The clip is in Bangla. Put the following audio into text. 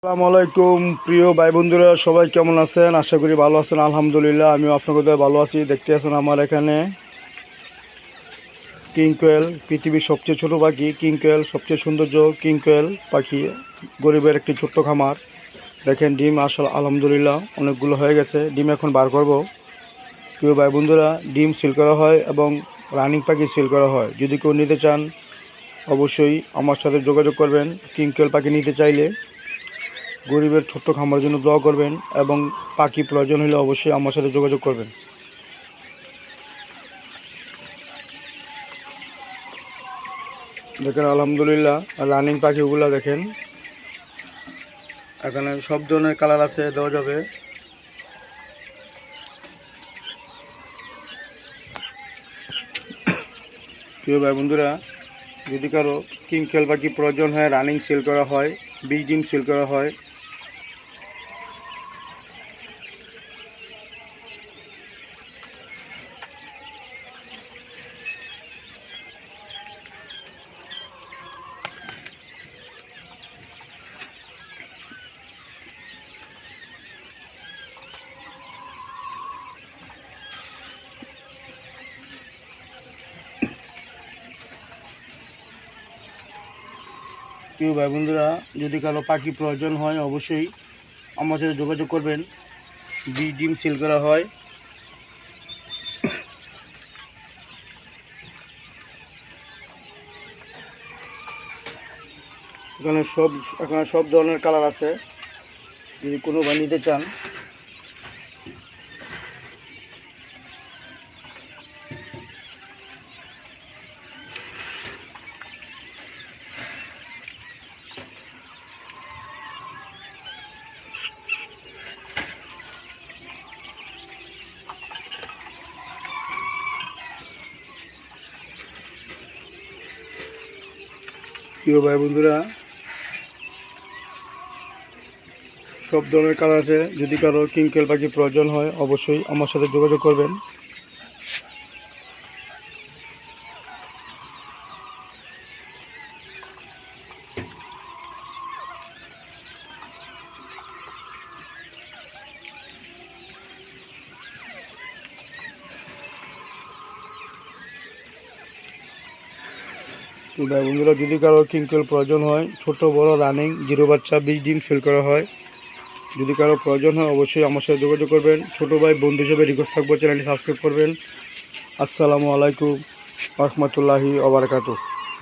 আসসালামু আলাইকুম প্রিয় ভাই বন্ধুরা, সবাই কেমন আছেন? আশা করি ভালো আছেন। আলহামদুলিল্লাহ, আমিও আপনাদের ভালো আছি। দেখতে আছেন আমার এখানে কিং কোয়েল, পৃথিবীর সবচেয়ে ছোট পাখি। কিং কোয়েল সবচেয়ে সৌন্দর্য। কিং কোয়েল পাখি গরিবের একটি ছোট্ট খামার। দেখেন ডিম আসলে আলহামদুলিল্লাহ অনেকগুলো হয়ে গেছে। ডিম এখন বার করব। প্রিয় ভাই বন্ধুরা, ডিম সিল করা হয় এবং রানিং পাখি সিল করা হয়। যদি কেউ নিতে চান অবশ্যই আমার সাথে যোগাযোগ করবেন। কিং কোয়েল পাখি নিতে চাইলে গরিবের ছোট্ট খামারের জন্য দোয়া করবেন এবং পাখি প্রয়োজন হলে অবশ্যই আমার সাথে যোগাযোগ করবেন। দেখেন আলহামদুলিল্লাহ রানিং পাখিগুলো দেখেন, এখানে সব ধরনের কালার আছে, দেওয়া যাবে। প্রিয় ভাই বন্ধুরা, যদি কারো কিং কোয়েল পাখি প্রয়োজন হয়, রানিং সেল করা হয়, 20 ডিম সেল করা হয়। প্রিয় ভাই বন্ধুরা, যদি কারো পাখি প্রয়োজন হয় অবশ্যই আমার সাথে যোগাযোগ করবেন। 20 ডিম সেল করা হয়। এখানে সব ধরনের কালার আছে, যদি কোনো ভাই নিতে চান। প্রিয় ভাই বন্ধুরা, সব ধরনের কালার আছে। যদি কারো কিং কোয়েল পাখি প্রয়োজন হয় অবশ্যই আমার সাথে যোগাযোগ করবেন। তো ভাই বন্ধুরা, যদি কারো কিং কোয়েল প্রয়োজন হয়, ছোট বড় রানিং 0 বাচ্চা 20 ডিম সেল করা হয়। যদি কারো প্রয়োজন হয় অবশ্যই আমার সাথে যোগাযোগ করবেন। ছোটো ভাই বন্ধু হিসেবে রিকোয়েস্ট থাকবে, চ্যানেলটি সাবস্ক্রাইব করবেন। আসসালামু আলাইকুম রহমতুল্লাহি ওয়া বারাকাতুহু।